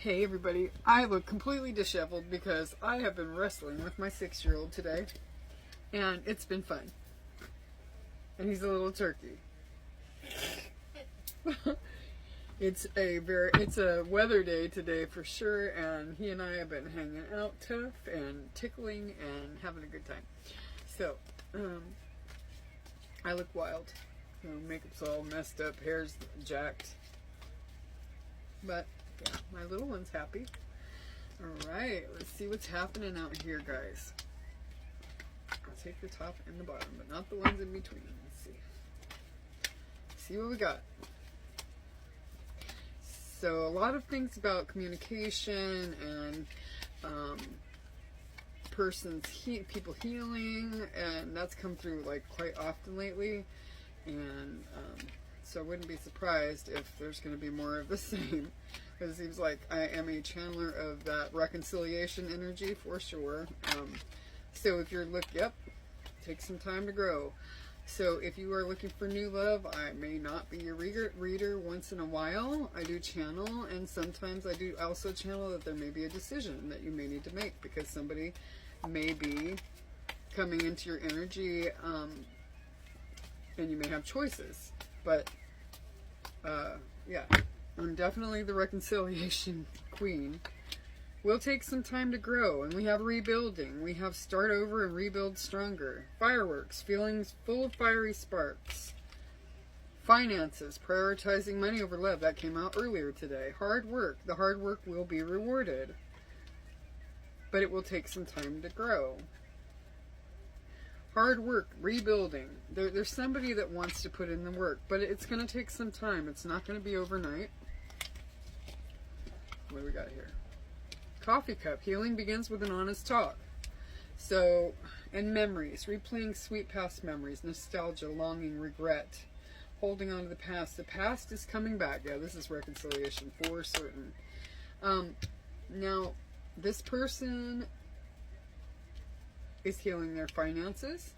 Hey everybody, I look completely disheveled because I have been wrestling with my 6-year-old today, and it's been fun. And he's a little turkey. It's a weather day today for sure, and he and I have been hanging out tough and tickling and having a good time. So, I look wild. Makeup's all messed up, hair's jacked. But yeah, my little one's happy. Alright, let's see what's happening out here, guys. I'll take the top and the bottom, but not the ones in between. Let's see. See what we got. So, a lot of things about communication and people healing, and that's come through like quite often lately. And so I wouldn't be surprised if there's going to be more of the same. It seems like I am a channeler of that reconciliation energy for sure. So if you're take some time to grow. So if you are looking for new love, I may not be your reader once in a while. I do channel, and sometimes I do also channel that there may be a decision that you may need to make because somebody may be coming into your energy, and you may have choices. But yeah, I'm definitely the reconciliation queen. We'll take some time to grow, and we have rebuilding. We have start over and rebuild stronger. Fireworks, feelings full of fiery sparks. Finances, prioritizing money over love. That came out earlier today. Hard work. The hard work will be rewarded, but it will take some time to grow. Hard work, rebuilding. There's somebody that wants to put in the work, but it's going to take some time. It's not going to be overnight. What do we got here? Coffee cup. Healing begins with an honest talk. So, and memories. Replaying sweet past memories. Nostalgia, longing, regret. Holding on to the past. The past is coming back. Yeah, this is reconciliation for certain. Now, this person is healing their finances.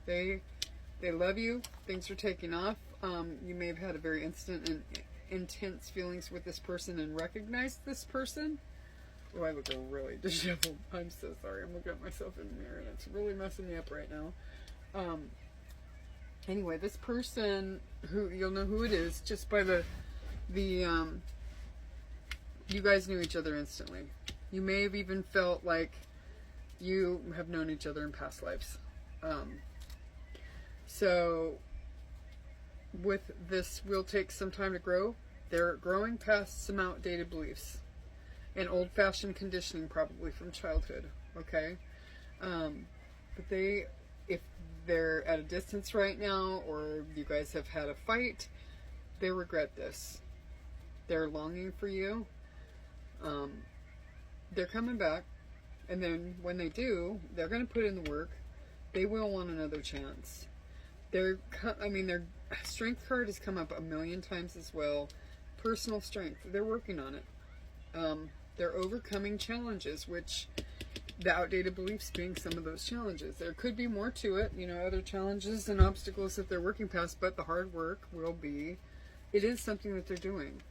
They love you. Things are taking off. You may have had a very instant and intense feelings with this person and recognized this person. Oh, I look really disheveled. I'm so sorry. I'm looking at myself in the mirror and it's really messing me up right now. Anyway, this person, who you'll know who it is just by you guys knew each other instantly. You may have even felt like you have known each other in past lives. So with this, will take some time to grow. They're growing past some outdated beliefs and old-fashioned conditioning, probably from childhood. Okay, but if they're at a distance right now, or you guys have had a fight, they regret this. They're longing for you. They're coming back, and then when they do, they're going to put in the work. They will want another chance. Their strength card has come up a million times as well. Personal strength. They're working on it. They're overcoming challenges, which the outdated beliefs being some of those challenges. There could be more to it, other challenges and obstacles that they're working past, but the hard work it is something that they're doing.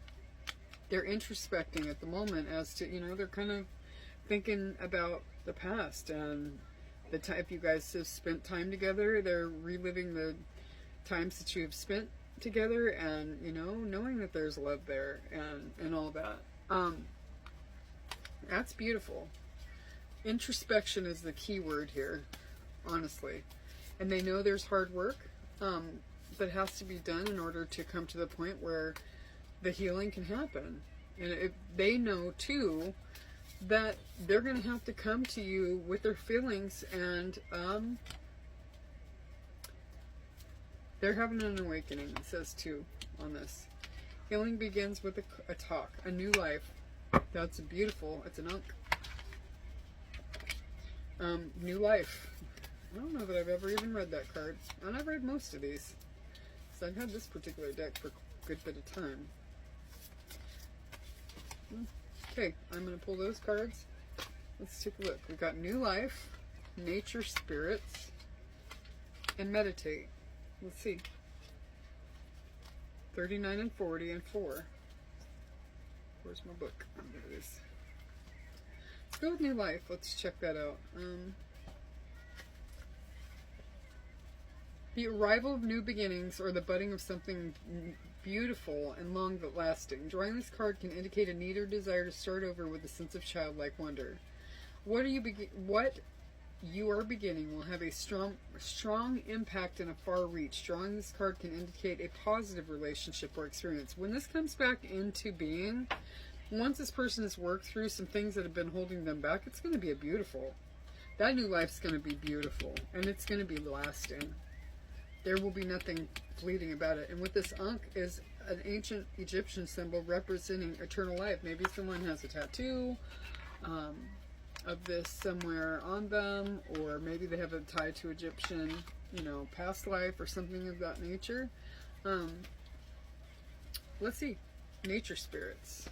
They're introspecting at the moment as to, they're kind of thinking about the past and the time. If you guys have spent time together, they're reliving the times that you have spent together, and knowing that there's love there and all that. That's beautiful. Introspection is the key word here, honestly. And they know there's hard work that has to be done in order to come to the point where the healing can happen. And they know too that they're going to have to come to you with their feelings, and they're having an awakening, it says too on this. Healing begins with a talk, a new life. That's beautiful. It's an new life. I don't know that I've ever even read that card, and I've read most of these, so I've had this particular deck for a good bit of time. Okay, I'm going to pull those cards. Let's take a look. We've got new life, nature spirits, and meditate. Let's see. 39 and 40 and 4. Where's my book? Oh, there it is. Let's go with New Life. Let's check that out. The arrival of new beginnings or the budding of something beautiful and long-lasting. Drawing this card can indicate a need or desire to start over with a sense of childlike wonder. What you are beginning will have a strong impact and a far reach. Drawing this card can indicate a positive relationship or experience. When this comes back into being, once this person has worked through some things that have been holding them back, it's going to be a beautiful. That new life's going to be beautiful, and it's going to be lasting. There will be nothing fleeting about it. And with this Ankh is an ancient Egyptian symbol representing eternal life. Maybe someone has a tattoo of this somewhere on them, or maybe they have a tie to Egyptian, past life or something of that nature. Let's see. Nature spirits.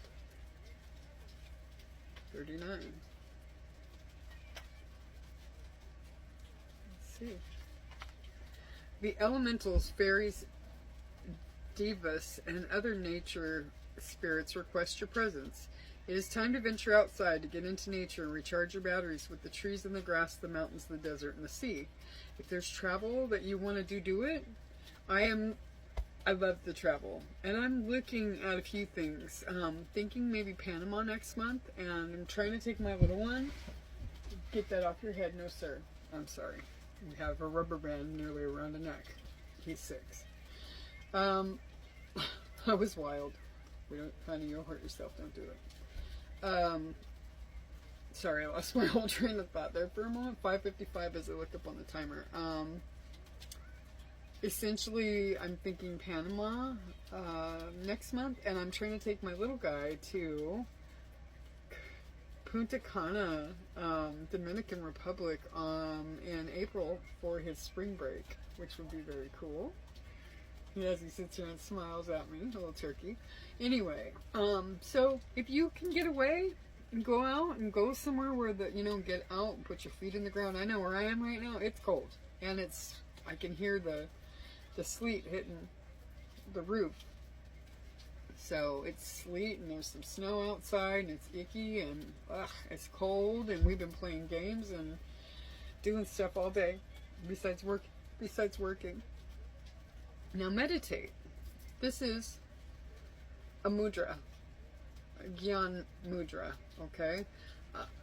39. Let's see. The elementals, fairies, devas, and other nature spirits request your presence. It is time to venture outside, to get into nature and recharge your batteries with the trees and the grass, the mountains, the desert, and the sea. If there's travel that you want to do it. I love the travel. And I'm looking at a few things. Thinking maybe Panama next month, and I'm trying to take my little one. Get that off your head. No, sir. I'm sorry. We have a rubber band nearly around the neck. He's 6. I was wild. Honey, you'll hurt yourself. Don't do it. Sorry, I lost my whole train of thought there for a moment. 5:55 as I look up on the timer. Essentially, I'm thinking Panama next month, and I'm trying to take my little guy to Punta Cana, Dominican Republic, in April for his spring break, which would be very cool. As he sits here and smiles at me, a little turkey. Anyway, so if you can get away and go out and go somewhere where get out and put your feet in the ground. I know where I am right now. It's cold, and I can hear the sleet hitting the roof. So it's sleet and there's some snow outside and it's icky and it's cold, and we've been playing games and doing stuff all day besides working. Now meditate. This is a mudra, a Gyan mudra, okay?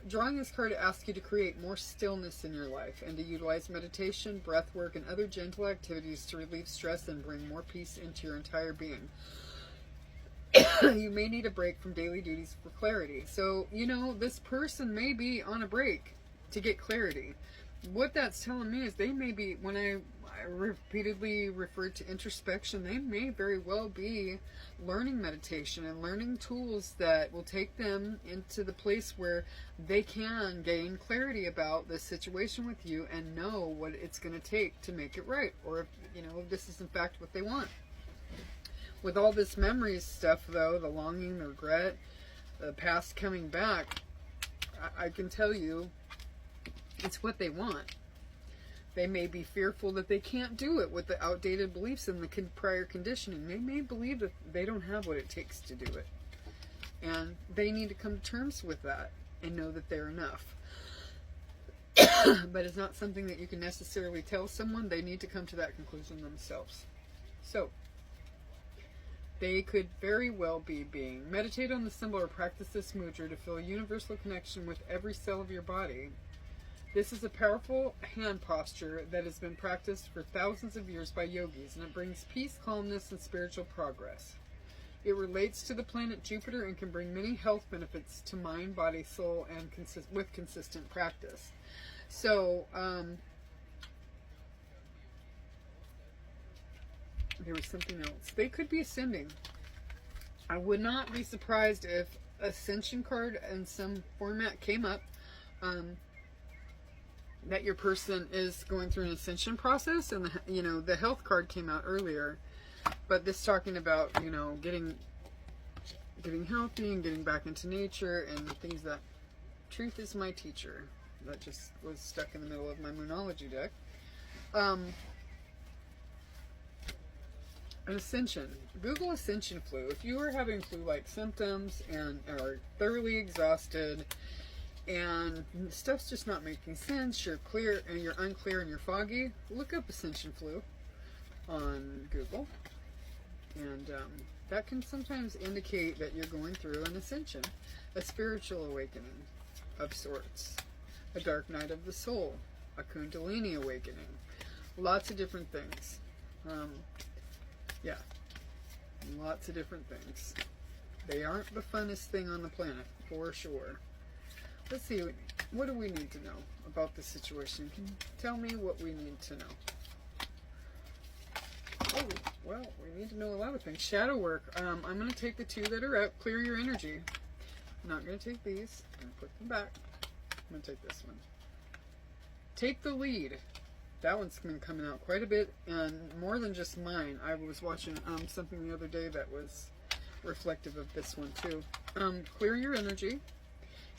Drawing this card asks you to create more stillness in your life and to utilize meditation, breath work, and other gentle activities to relieve stress and bring more peace into your entire being. You may need a break from daily duties for clarity. So, this person may be on a break to get clarity. What that's telling me is they may be, when I repeatedly referred to introspection, they may very well be learning meditation and learning tools that will take them into the place where they can gain clarity about the situation with you and know what it's going to take to make it right, or if this is in fact what they want. With all this memories stuff, though, the longing, the regret, the past coming back, I can tell you it's what they want. They may be fearful that they can't do it with the outdated beliefs and the prior conditioning. They may believe that they don't have what it takes to do it. And they need to come to terms with that and know that they're enough. But it's not something that you can necessarily tell someone. They need to come to that conclusion themselves. So, they could very well be being. Meditate on the symbol or practice this mudra to feel a universal connection with every cell of your body. This is a powerful hand posture that has been practiced for thousands of years by yogis, and it brings peace, calmness, and spiritual progress. It relates to the planet Jupiter and can bring many health benefits to mind, body, soul, and with consistent practice. So, there was something else. They could be ascending. I would not be surprised if ascension card in some format came up. That your person is going through an ascension process, and the health card came out earlier, but this talking about getting healthy and getting back into nature and things that truth is my teacher. That just was stuck in the middle of my Moonology deck. an ascension. Google ascension flu. If you are having flu-like symptoms and are thoroughly exhausted and stuff's just not making sense, you're clear and you're unclear and you're foggy, look up ascension flu on Google. And that can sometimes indicate that you're going through an ascension, a spiritual awakening of sorts, a dark night of the soul, a kundalini awakening, lots of different things. Yeah, lots of different things. They aren't the funnest thing on the planet, for sure. Let's see, what do we need to know about this situation? Can you tell me what we need to know? Oh, well, we need to know a lot of things. Shadow work. I'm going to take the 2 that are out. Clear your energy. I'm not going to take these. I'm going to put them back. I'm going to take this one. Take the lead. That one's been coming out quite a bit, and more than just mine. I was watching something the other day that was reflective of this one too. Clear your energy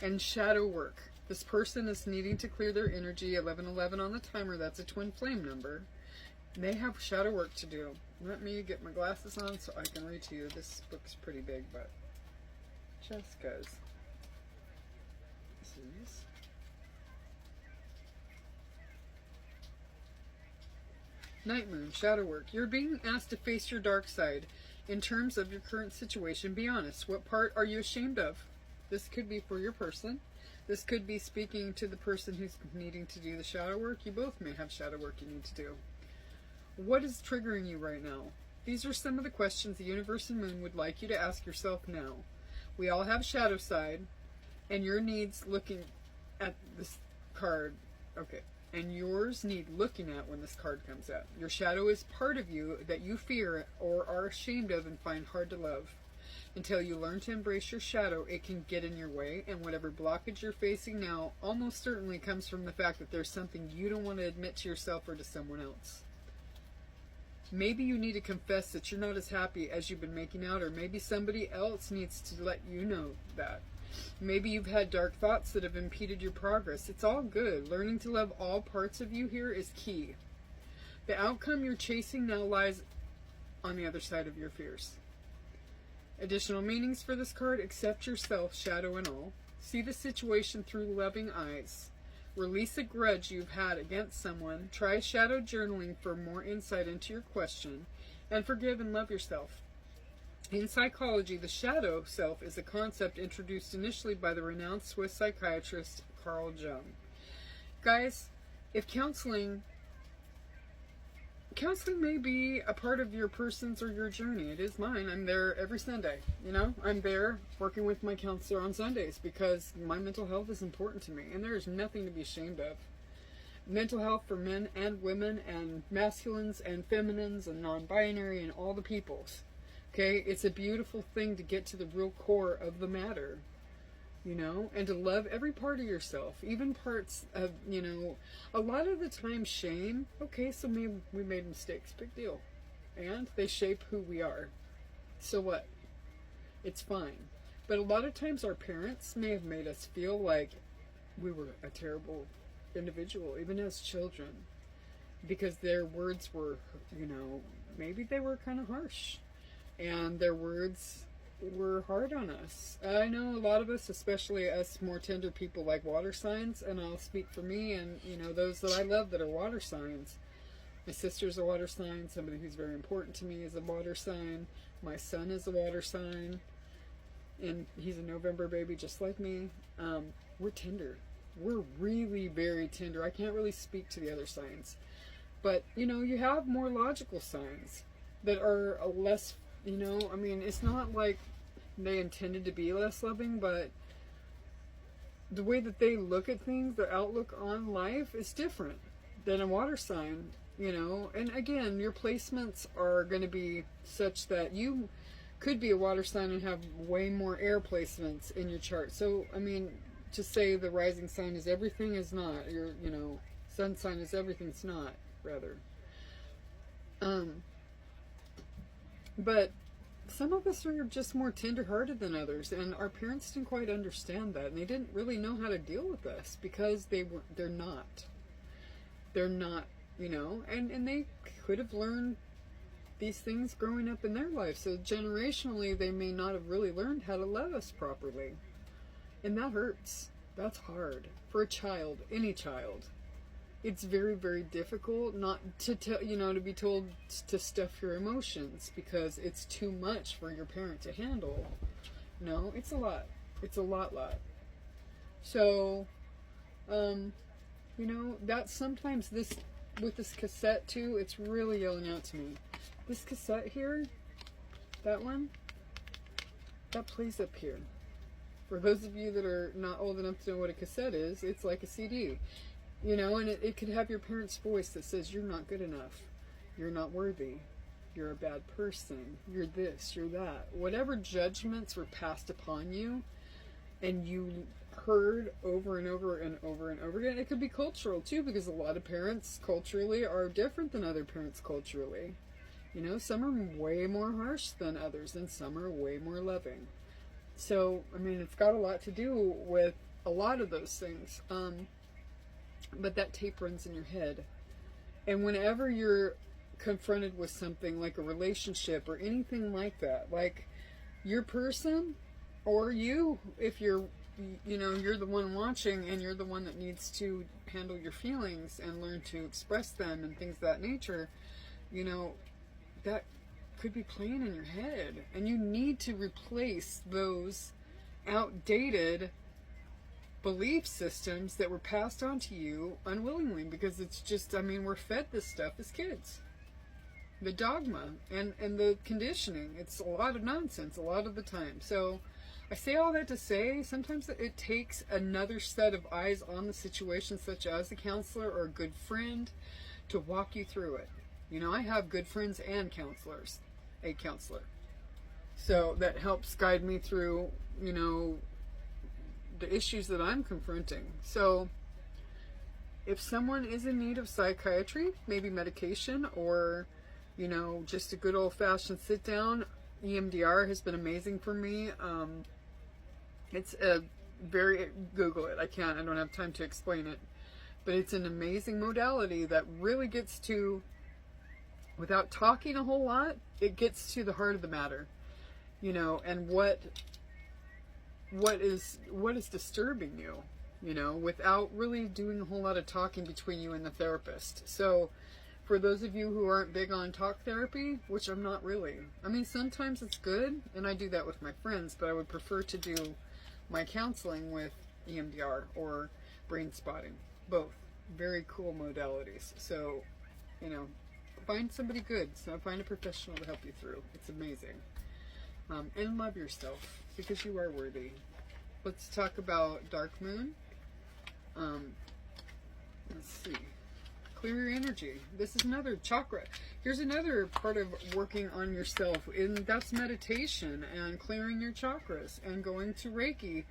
and shadow work. This person is needing to clear their energy. 1111 on the timer. That's a twin flame number. They have shadow work to do. Let me get my glasses on so I can read to you. This book's pretty big, but just goes. This. Night moon, shadow work. You're being asked to face your dark side. In terms of your current situation, be honest. What part are you ashamed of? This could be for your person. This could be speaking to the person who's needing to do the shadow work. You both may have shadow work you need to do. What is triggering you right now? These are some of the questions the universe and moon would like you to ask yourself now. We all have shadow side, and your needs looking at this card. Okay. And yours need looking at when this card comes out. Your shadow is part of you that you fear or are ashamed of and find hard to love. Until you learn to embrace your shadow, it can get in your way, and whatever blockage you're facing now almost certainly comes from the fact that there's something you don't want to admit to yourself or to someone else. Maybe you need to confess that you're not as happy as you've been making out, or maybe somebody else needs to let you know that. Maybe you've had dark thoughts that have impeded your progress. It's all good. Learning to love all parts of you here is key. The outcome you're chasing now lies on the other side of your fears. Additional meanings for this card: accept yourself, shadow and all. See the situation through loving eyes. Release a grudge you've had against someone. Try shadow journaling for more insight into your question. And forgive and love yourself. In psychology, the shadow self is a concept introduced initially by the renowned Swiss psychiatrist Carl Jung. Guys, if counseling may be a part of your person's or your journey. It is mine. I'm there every Sunday. You know, I'm there working with my counselor on Sundays because my mental health is important to me, and there is nothing to be ashamed of. Mental health for men and women and masculines and feminines and non-binary and all the peoples. Okay, it's a beautiful thing to get to the real core of the matter, you know, and to love every part of yourself, even parts of, you know, a lot of the time shame, okay, so maybe we made mistakes, big deal, and they shape who we are, so what, it's fine, but a lot of times our parents may have made us feel like we were a terrible individual, even as children, because their words were, you know, maybe they were kind of harsh. And their words were hard on us. I know a lot of us, especially us more tender people, like water signs, and I'll speak for me and, you know, those that I love that are water signs. My sister's a water sign. Somebody who's very important to me is a water sign. My son is a water sign. And he's a November baby just like me. We're tender. We're really very tender. I can't really speak to the other signs. But, you know, you have more logical signs that are less... You know, I mean, it's not like they intended to be less loving, but the way that they look at things, their outlook on life is different than a water sign, you know. And again, your placements are going to be such that you could be a water sign and have way more air placements in your chart. So, I mean, to say the rising sign is everything is not. Your, you know, sun sign is everything, it's not, rather. But some of us are just more tender-hearted than others, and our parents didn't quite understand that, and they didn't really know how to deal with us because they're not, you know, and they could have learned these things growing up in their life. So generationally, they may not have really learned how to love us properly. And that hurts. That's hard for a child, any child. It's very, very difficult not to tell, you know, to be told to stuff your emotions because it's too much for your parent to handle. No, it's a lot. It's a lot. So, you know, that's sometimes this, with this cassette too, it's really yelling out to me. This cassette here, that one, that plays up here. For those of you that are not old enough to know what a cassette is, it's like a CD. You know, and it could have your parent's voice that says, you're not good enough. You're not worthy. You're a bad person. You're this, you're that. Whatever judgments were passed upon you and you heard over and over and over and over again. It could be cultural too, because a lot of parents culturally are different than other parents culturally. You know, some are way more harsh than others, and some are way more loving. So, I mean, it's got a lot to do with a lot of those things. But that tape runs in your head. And whenever you're confronted with something like a relationship or anything like that, like your person or you, if you're, you know, you're the one watching and you're the one that needs to handle your feelings and learn to express them and things of that nature, you know, that could be playing in your head. And you need to replace those outdated belief systems that were passed on to you unwillingly, because it's just, I mean, we're fed this stuff as kids. The dogma and the conditioning, it's a lot of nonsense a lot of the time. So I say all that to say, sometimes it takes another set of eyes on the situation, such as a counselor or a good friend, to walk you through it. You know, I have good friends and counselors, a counselor. So that helps guide me through, you know, the issues that I'm confronting. So if someone is in need of psychiatry, maybe medication, or, you know, just a good old-fashioned sit down, EMDR has been amazing for me. It's a very, Google it. I don't have time to explain it, but it's an amazing modality that really gets to, without talking a whole lot, it gets to the heart of the matter, you know, and what is disturbing you, you know, without really doing a whole lot of talking between you and the therapist. So for those of you who aren't big on talk therapy, which I'm not really, I mean, sometimes it's good, and I do that with my friends, but I would prefer to do my counseling with EMDR or brain spotting. Both very cool modalities. So, you know, find somebody good. So find a professional to help you through. It's amazing. And love yourself, because you are worthy. Let's talk about dark moon. Let's see. Clear your energy. This is another chakra. Here's another part of working on yourself, and that's meditation and clearing your chakras and going to Reiki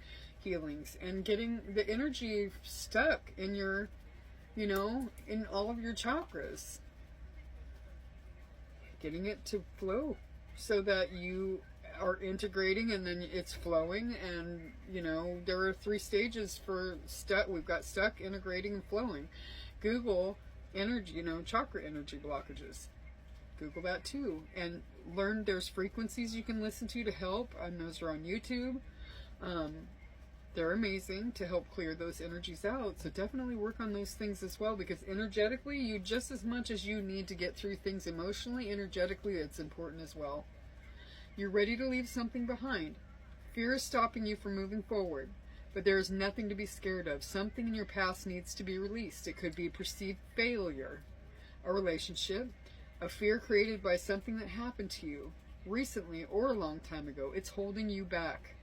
healings and getting the energy stuck in your, you know, in all of your chakras. Getting it to flow so that you are integrating and then it's flowing. And, you know, there are 3 stages for stuck. We've got stuck, integrating, and flowing. Google energy, you know, chakra energy blockages. Google that too, and learn there's frequencies you can listen to help, and those are on YouTube. They're amazing to help clear those energies out. So definitely work on those things as well, because energetically, you, just as much as you need to get through things emotionally, energetically it's important as well. You're ready to leave something behind. Fear is stopping you from moving forward, but there is nothing to be scared of. Something in your past needs to be released. It could be perceived failure, a relationship, a fear created by something that happened to you recently or a long time ago. It's holding you back.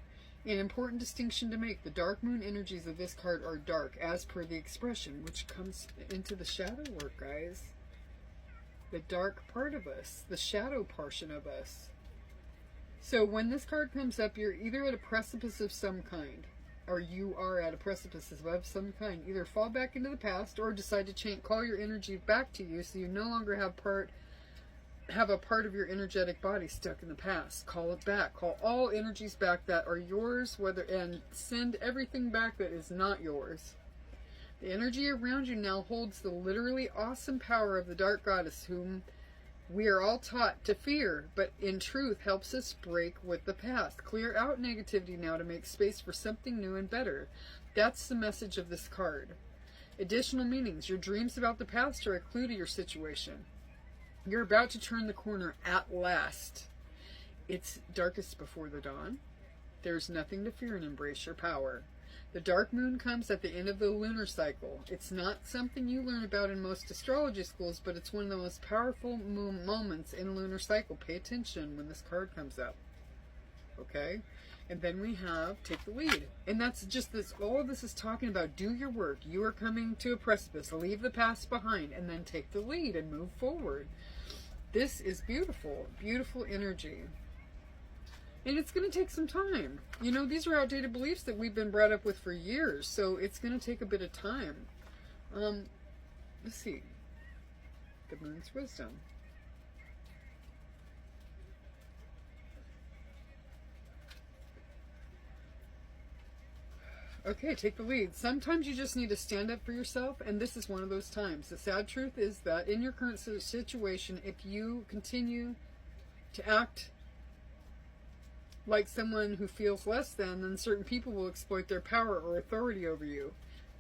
An important distinction to make: the dark moon energies of this card are dark, as per the expression, which comes into the shadow work, guys. The dark part of us, the shadow portion of us. So when this card comes up, you're either at a precipice of some kind, or you are at a precipice of some kind. Either fall back into the past or decide to call your energy back to you, so you no longer have a part of your energetic body stuck in the past. Call it back. Call all energies back that are yours, and send everything back that is not yours. The energy around you now holds the literally awesome power of the dark goddess, whom We are all taught to fear, but in truth helps us break with the past. Clear out negativity now to make space for something new and better. That's the message of this card. Additional meanings. Your dreams about the past are a clue to your situation. You're about to turn the corner at last. It's darkest before the dawn. There's nothing to fear and embrace your power. The dark moon comes at the end of the lunar cycle. It's not something you learn about in most astrology schools, but it's one of the most powerful moments in a lunar cycle. Pay attention when this card comes up. Okay? And then we have take the lead. And that's just this, all of this is talking about do your work. You are coming to a precipice. Leave the past behind and then take the lead and move forward. This is beautiful. Beautiful energy. And it's going to take some time. You know, these are outdated beliefs that we've been brought up with for years. So it's going to take a bit of time. Let's see. The moon's wisdom. Okay, take the lead. Sometimes you just need to stand up for yourself, and this is one of those times. The sad truth is that in your current situation, if you continue to act like someone who feels less than, then certain people will exploit their power or authority over you.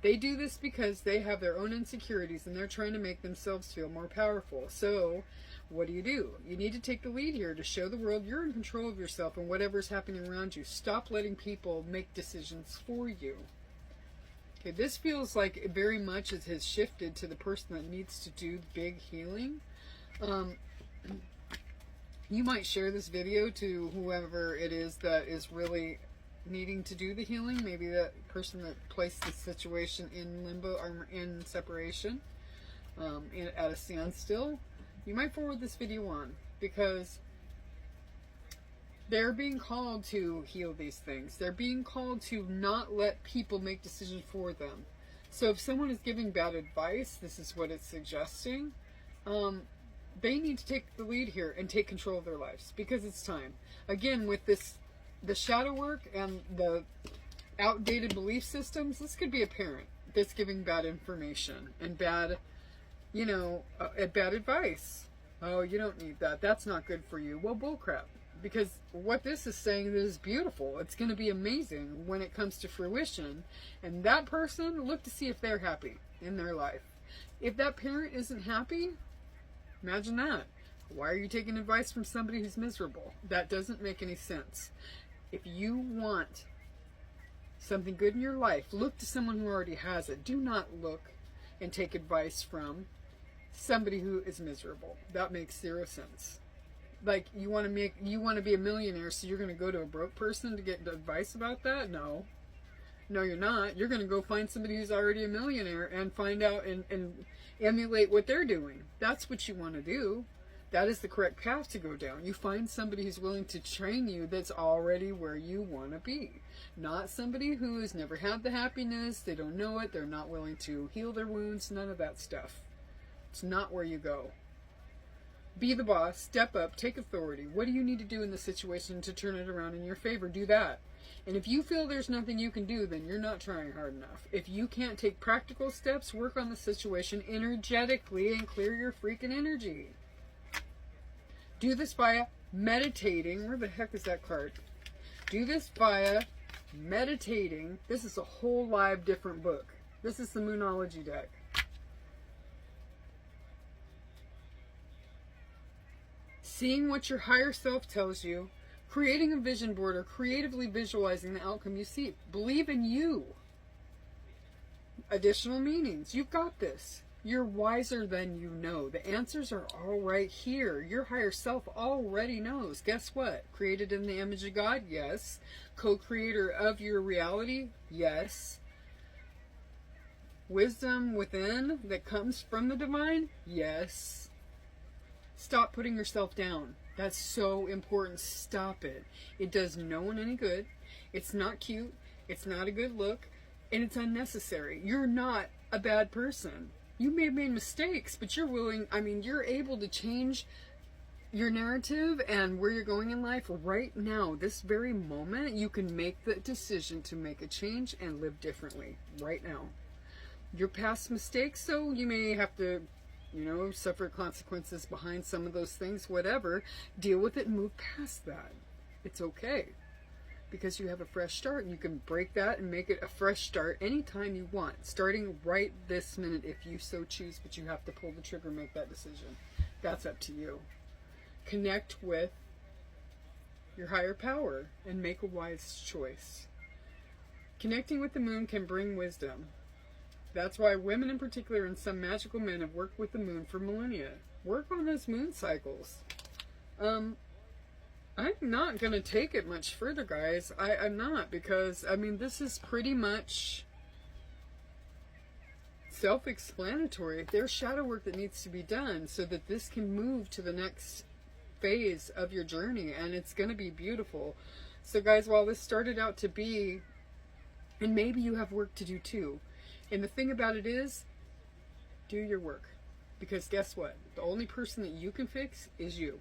They do this because they have their own insecurities and they're trying to make themselves feel more powerful. So, what do? You need to take the lead here to show the world you're in control of yourself and whatever's happening around you. Stop letting people make decisions for you. Okay, this feels like very much it has shifted to the person that needs to do big healing. You might share this video to whoever it is that is really needing to do the healing. Maybe that person that placed the situation in limbo or in separation, at a standstill. You might forward this video on because they're being called to heal these things. They're being called to not let people make decisions for them. So if someone is giving bad advice, this is what it's suggesting. They need to take the lead here and take control of their lives because it's time. Again, with this, the shadow work and the outdated belief systems, this could be a parent that's giving bad information and bad, bad advice. Oh, you don't need that. That's not good for you. Well, bullcrap. Because what this is saying is beautiful. It's going to be amazing when it comes to fruition. And that person, look to see if they're happy in their life. If that parent isn't happy, imagine that. Why are you taking advice from somebody who's miserable? That doesn't make any sense. If you want something good in your life, look to someone who already has it. Do not look and take advice from somebody who is miserable. That makes zero sense. Like, you want to be a millionaire, so you're going to go to a broke person to get advice about that? No, you're not. You're going to go find somebody who's already a millionaire and find out and emulate what they're doing. That's what you want to do. That is the correct path to go down. You find somebody who's willing to train you that's already where you want to be. Not somebody who has never had the happiness, they don't know it, they're not willing to heal their wounds, none of that stuff. It's not where you go. Be the boss, step up, take authority. What do you need to do in the situation to turn it around in your favor? Do that. And if you feel there's nothing you can do, then you're not trying hard enough. If you can't take practical steps, work on the situation energetically and clear your freaking energy. Do this via meditating. Where the heck is that card? Do this via meditating. This is a whole live different book. This is the Moonology deck. Seeing what your higher self tells you, creating a vision board, or creatively visualizing the outcome you see. Believe in you. Additional meanings. You've got this. You're wiser than you know. The answers are all right here. Your higher self already knows. Guess what? Created in the image of God? Yes. Co-creator of your reality? Yes. Wisdom within that comes from the divine? Yes. Stop putting yourself down. That's so important. Stop it. It does no one any good. It's not cute. It's not a good look. And it's unnecessary. You're not a bad person. You may have made mistakes, but you're you're able to change your narrative and where you're going in life right now. This very moment, you can make the decision to make a change and live differently right now. Your past mistakes, so you may have to you know, suffer consequences behind some of those things, whatever. Deal with it and move past that. It's okay. Because you have a fresh start, and you can break that and make it a fresh start anytime you want. Starting right this minute if you so choose, but you have to pull the trigger and make that decision. That's up to you. Connect with your higher power and make a wise choice. Connecting with the moon can bring wisdom. That's why women in particular and some magical men have worked with the moon for millennia. Work on those moon cycles. I'm not going to take it much further, guys. I'm not, because, I mean, this is pretty much self-explanatory. There's shadow work that needs to be done so that this can move to the next phase of your journey, and it's going to be beautiful. So, guys, while this started out to be, and maybe you have work to do too, and the thing about it is, do your work. Because guess what? The only person that you can fix is you.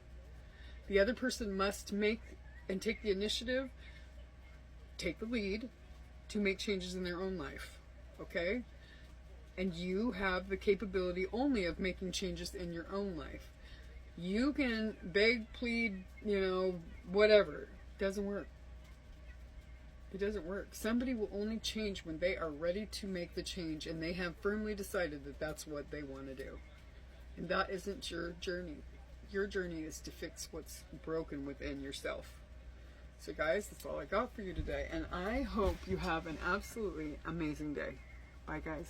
The other person must make and take the initiative, take the lead to make changes in their own life. Okay? And you have the capability only of making changes in your own life. You can beg, plead, you know, whatever. It doesn't work. It doesn't work. Somebody will only change when they are ready to make the change and they have firmly decided that that's what they want to do. And that isn't your journey. Your journey is to fix what's broken within yourself. So guys, that's all I got for you today. And I hope you have an absolutely amazing day. Bye guys.